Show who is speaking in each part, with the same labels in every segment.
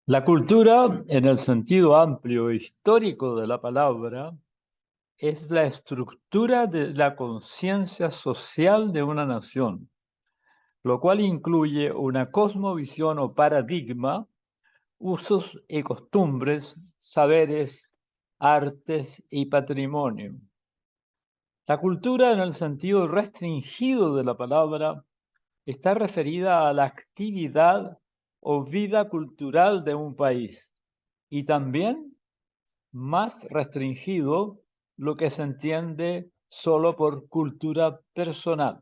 Speaker 1: La cultura, en el sentido amplio e histórico de la palabra, es la estructura de la conciencia social de una nación, lo cual incluye una cosmovisión o paradigma, usos y costumbres, saberes, artes y patrimonio. La cultura, en el sentido restringido de la palabra, está referida a la actividad o vida cultural de un país y también más restringido lo que se entiende solo por cultura personal.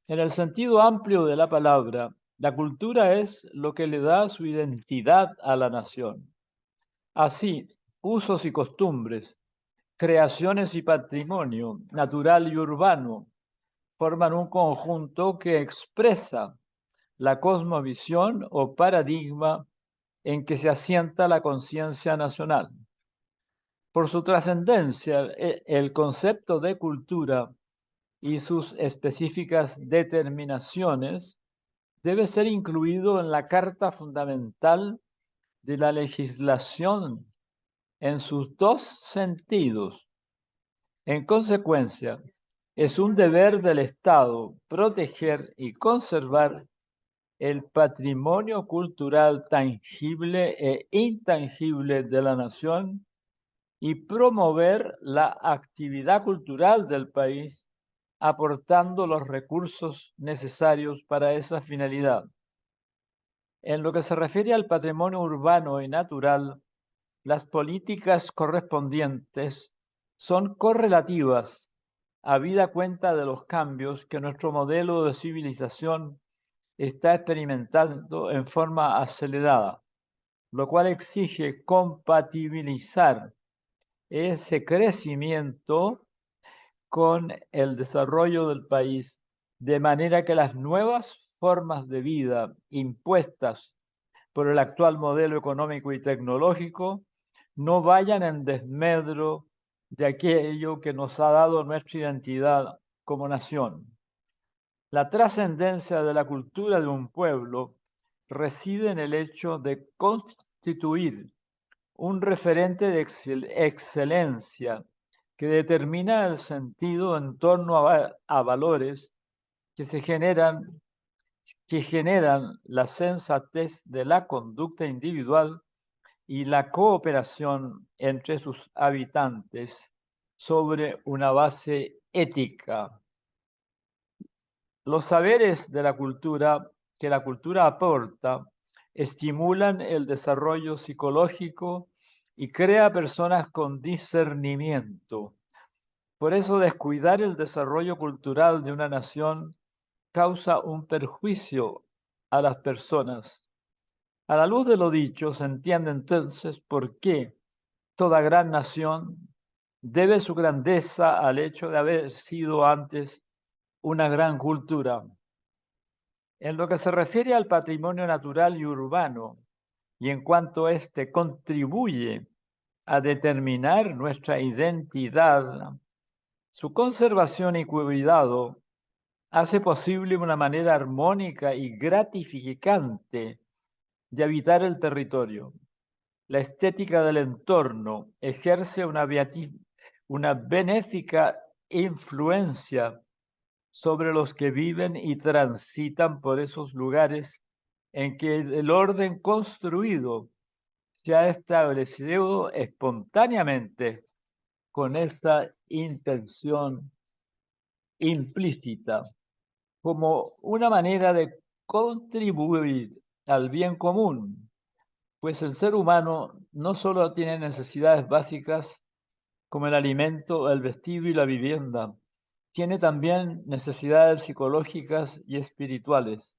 Speaker 1: En el sentido amplio de la palabra, la cultura es lo que le da su identidad a la nación. Así, usos y costumbres, creaciones y patrimonio natural y urbano forman un conjunto que expresa la cosmovisión o paradigma en que se asienta la conciencia nacional. Por su trascendencia, el concepto de cultura y sus específicas determinaciones debe ser incluido en la Carta Fundamental de la legislación en sus dos sentidos. En consecuencia, es un deber del Estado proteger y conservar el patrimonio cultural tangible e intangible de la nación y promover la actividad cultural del país, aportando los recursos necesarios para esa finalidad. En lo que se refiere al patrimonio urbano y natural, las políticas correspondientes son correlativas, habida cuenta de los cambios que nuestro modelo de civilización está experimentando en forma acelerada, lo cual exige compatibilizar ese crecimiento con el desarrollo del país, de manera que las nuevas formas de vida impuestas por el actual modelo económico y tecnológico no vayan en desmedro de aquello que nos ha dado nuestra identidad como nación. La trascendencia de la cultura de un pueblo reside en el hecho de constituir un referente de excelencia que determina el sentido en torno a valores que que generan la sensatez de la conducta individual y la cooperación entre sus habitantes sobre una base ética. Los saberes de la cultura que la cultura aporta estimulan el desarrollo psicológico y crea personas con discernimiento. Por eso descuidar el desarrollo cultural de una nación causa un perjuicio a las personas. A la luz de lo dicho, se entiende entonces por qué toda gran nación debe su grandeza al hecho de haber sido antes una gran cultura. En lo que se refiere al patrimonio natural y urbano, y en cuanto éste contribuye a determinar nuestra identidad, su conservación y cuidado hace posible una manera armónica y gratificante de habitar el territorio. La estética del entorno ejerce una benéfica influencia sobre los que viven y transitan por esos lugares en que el orden construido se ha establecido espontáneamente con esa intención implícita como una manera de contribuir al bien común, pues el ser humano no solo tiene necesidades básicas como el alimento, el vestido y la vivienda, tiene también necesidades psicológicas y espirituales,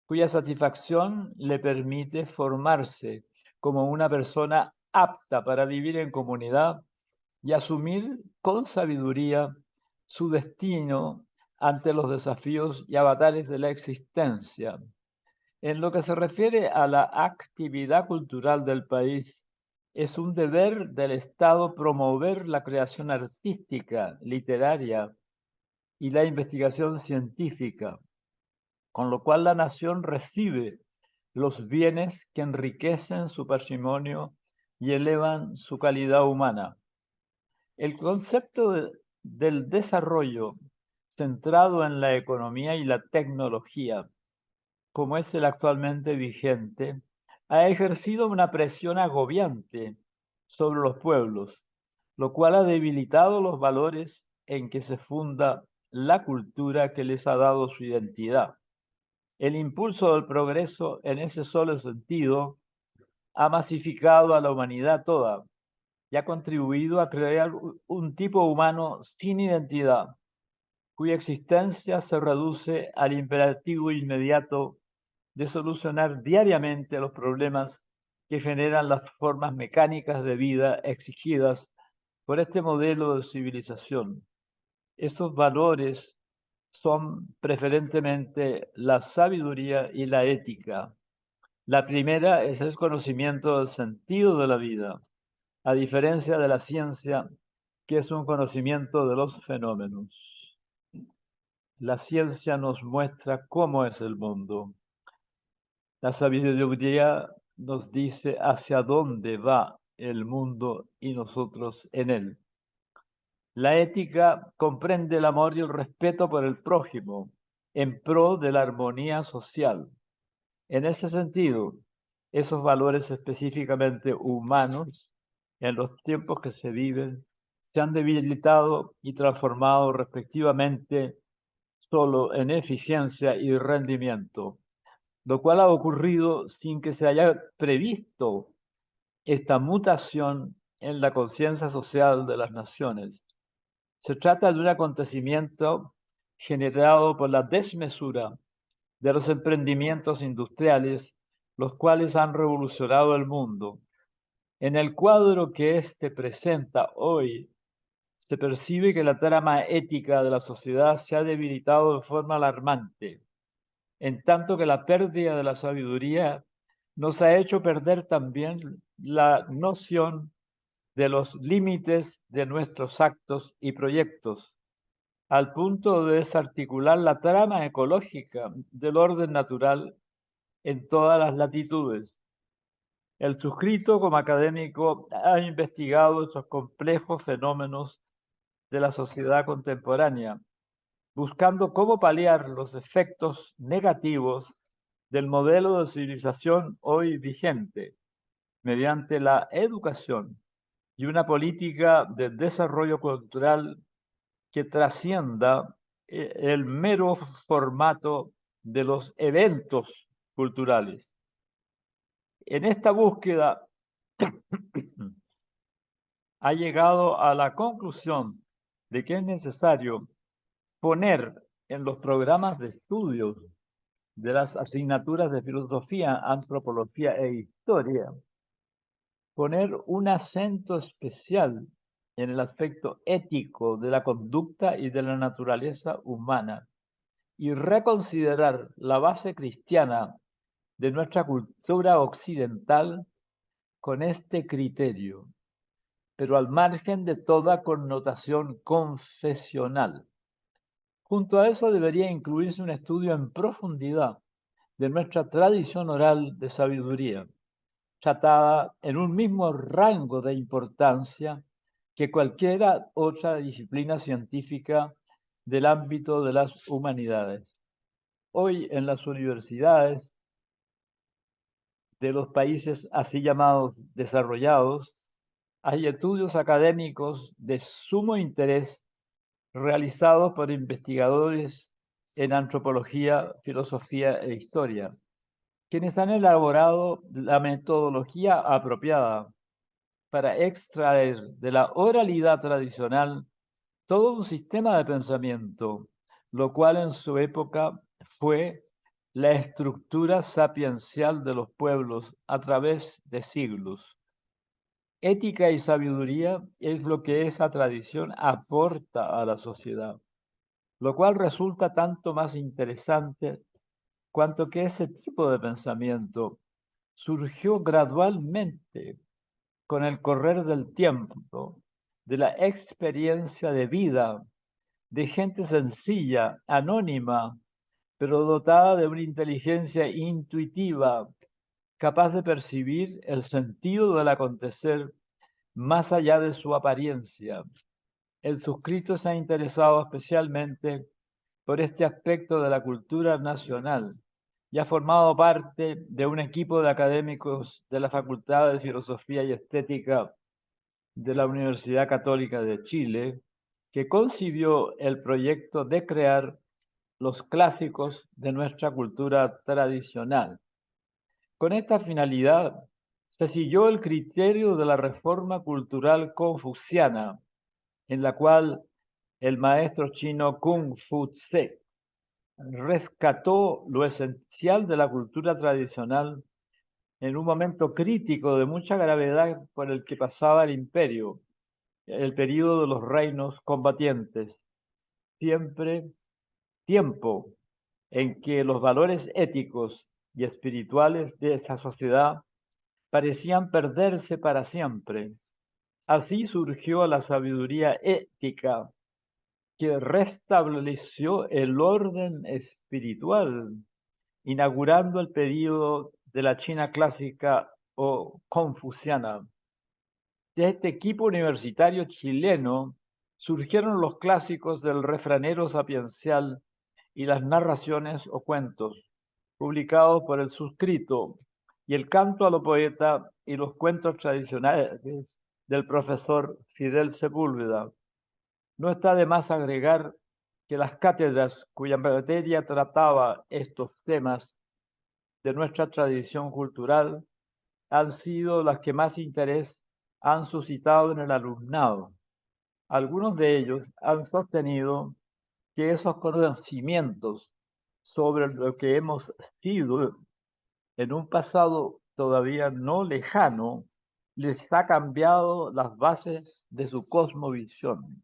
Speaker 1: cuya satisfacción le permite formarse como una persona apta para vivir en comunidad y asumir con sabiduría su destino ante los desafíos y avatares de la existencia. En lo que se refiere a la actividad cultural del país, es un deber del Estado promover la creación artística, literaria y la investigación científica, con lo cual la nación recibe los bienes que enriquecen su patrimonio y elevan su calidad humana. El concepto del desarrollo centrado en la economía y la tecnología, como es el actualmente vigente, ha ejercido una presión agobiante sobre los pueblos, lo cual ha debilitado los valores en que se funda la cultura que les ha dado su identidad. El impulso del progreso en ese solo sentido ha masificado a la humanidad toda y ha contribuido a crear un tipo humano sin identidad, cuya existencia se reduce al imperativo inmediato de solucionar diariamente los problemas que generan las formas mecánicas de vida exigidas por este modelo de civilización. Esos valores son preferentemente la sabiduría y la ética. La primera es el conocimiento del sentido de la vida, a diferencia de la ciencia, que es un conocimiento de los fenómenos. La ciencia nos muestra cómo es el mundo. La sabiduría nos dice hacia dónde va el mundo y nosotros en él. La ética comprende el amor y el respeto por el prójimo en pro de la armonía social. En ese sentido, esos valores específicamente humanos en los tiempos que se viven se han debilitado y transformado respectivamente solo en eficiencia y rendimiento, lo cual ha ocurrido sin que se haya previsto esta mutación en la conciencia social de las naciones. Se trata de un acontecimiento generado por la desmesura de los emprendimientos industriales, los cuales han revolucionado el mundo. En el cuadro que éste presenta hoy, se percibe que la trama ética de la sociedad se ha debilitado de forma alarmante, en tanto que la pérdida de la sabiduría nos ha hecho perder también la noción de los límites de nuestros actos y proyectos, al punto de desarticular la trama ecológica del orden natural en todas las latitudes. El suscrito, como académico, ha investigado estos complejos fenómenos de la sociedad contemporánea, buscando cómo paliar los efectos negativos del modelo de civilización hoy vigente mediante la educación y una política de desarrollo cultural que trascienda el mero formato de los eventos culturales. En esta búsqueda ha llegado a la conclusión de que es necesario poner en los programas de estudios de las asignaturas de filosofía, antropología e historia, poner un acento especial en el aspecto ético de la conducta y de la naturaleza humana y reconsiderar la base cristiana de nuestra cultura occidental con este criterio, pero al margen de toda connotación confesional. Junto a eso debería incluirse un estudio en profundidad de nuestra tradición oral de sabiduría, tratada en un mismo rango de importancia que cualquier otra disciplina científica del ámbito de las humanidades. Hoy en las universidades de los países así llamados desarrollados, hay estudios académicos de sumo interés realizados por investigadores en antropología, filosofía e historia, quienes han elaborado la metodología apropiada para extraer de la oralidad tradicional todo un sistema de pensamiento, lo cual en su época fue la estructura sapiencial de los pueblos a través de siglos. Ética y sabiduría es lo que esa tradición aporta a la sociedad, lo cual resulta tanto más interesante cuanto que ese tipo de pensamiento surgió gradualmente con el correr del tiempo, de la experiencia de vida de gente sencilla, anónima, pero dotada de una inteligencia intuitiva, capaz de percibir el sentido del acontecer más allá de su apariencia. El suscrito se ha interesado especialmente por este aspecto de la cultura nacional y ha formado parte de un equipo de académicos de la Facultad de Filosofía y Estética de la Universidad Católica de Chile, que concibió el proyecto de crear los clásicos de nuestra cultura tradicional. Con esta finalidad, se siguió el criterio de la reforma cultural confuciana, en la cual el maestro chino Kung Fu Tse rescató lo esencial de la cultura tradicional en un momento crítico de mucha gravedad por el que pasaba el imperio, el período de los reinos combatientes, siempre tiempo en que los valores éticos y espirituales de esa sociedad parecían perderse para siempre. Así surgió la sabiduría ética que restableció el orden espiritual, inaugurando el período de la China clásica o confuciana. De este equipo universitario chileno surgieron los clásicos del refranero sapiencial y las narraciones o cuentos, publicados por el suscrito, y el canto a lo poeta y los cuentos tradicionales del profesor Fidel Sepúlveda. No está de más agregar que las cátedras cuya materia trataba estos temas de nuestra tradición cultural han sido las que más interés han suscitado en el alumnado. Algunos de ellos han sostenido que esos conocimientos sobre lo que hemos sido en un pasado todavía no lejano les ha cambiado las bases de su cosmovisión.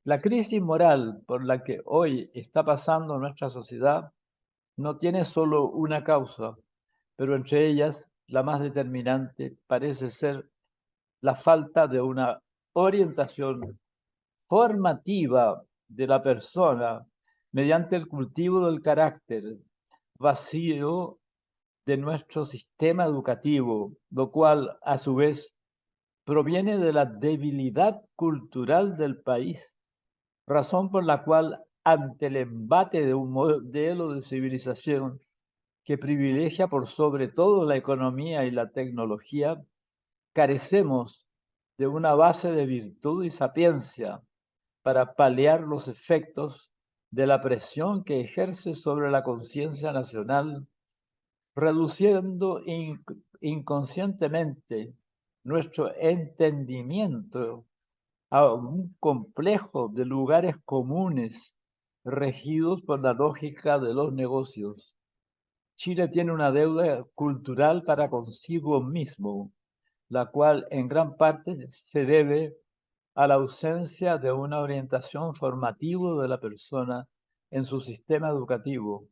Speaker 1: La crisis moral por la que hoy está pasando nuestra sociedad no tiene solo una causa, pero entre ellas la más determinante parece ser la falta de una orientación formativa de la persona mediante el cultivo del carácter vacío de nuestro sistema educativo, lo cual a su vez proviene de la debilidad cultural del país, razón por la cual ante el embate de un modelo de civilización que privilegia por sobre todo la economía y la tecnología, carecemos de una base de virtud y sapiencia para paliar los efectos de la presión que ejerce sobre la conciencia nacional, reduciendo inconscientemente nuestro entendimiento a un complejo de lugares comunes regidos por la lógica de los negocios. Chile tiene una deuda cultural para consigo mismo, la cual en gran parte se debe a la ausencia de una orientación formativa de la persona en su sistema educativo.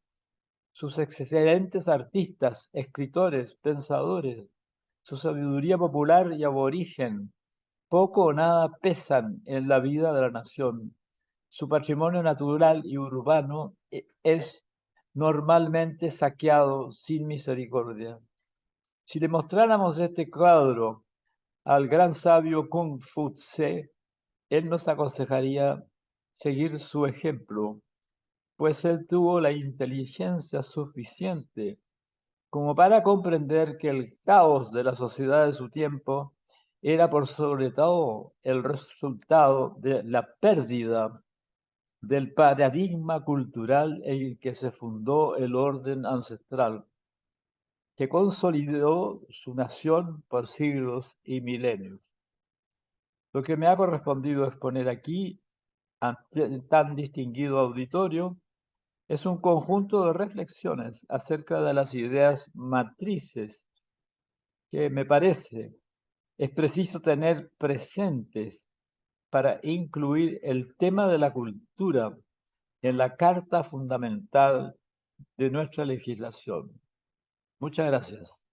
Speaker 1: Sus excelentes artistas, escritores, pensadores, su sabiduría popular y aborigen, poco o nada pesan en la vida de la nación. Su patrimonio natural y urbano es normalmente saqueado sin misericordia. Si le mostráramos este cuadro al gran sabio Kung Fu Tse, él nos aconsejaría seguir su ejemplo, pues él tuvo la inteligencia suficiente como para comprender que el caos de la sociedad de su tiempo era por sobre todo el resultado de la pérdida del paradigma cultural en el que se fundó el orden ancestral, que consolidó su nación por siglos y milenios. Lo que me ha correspondido exponer aquí, ante tan distinguido auditorio, es un conjunto de reflexiones acerca de las ideas matrices que me parece es preciso tener presentes para incluir el tema de la cultura en la Carta Fundamental de nuestra legislación. Muchas gracias.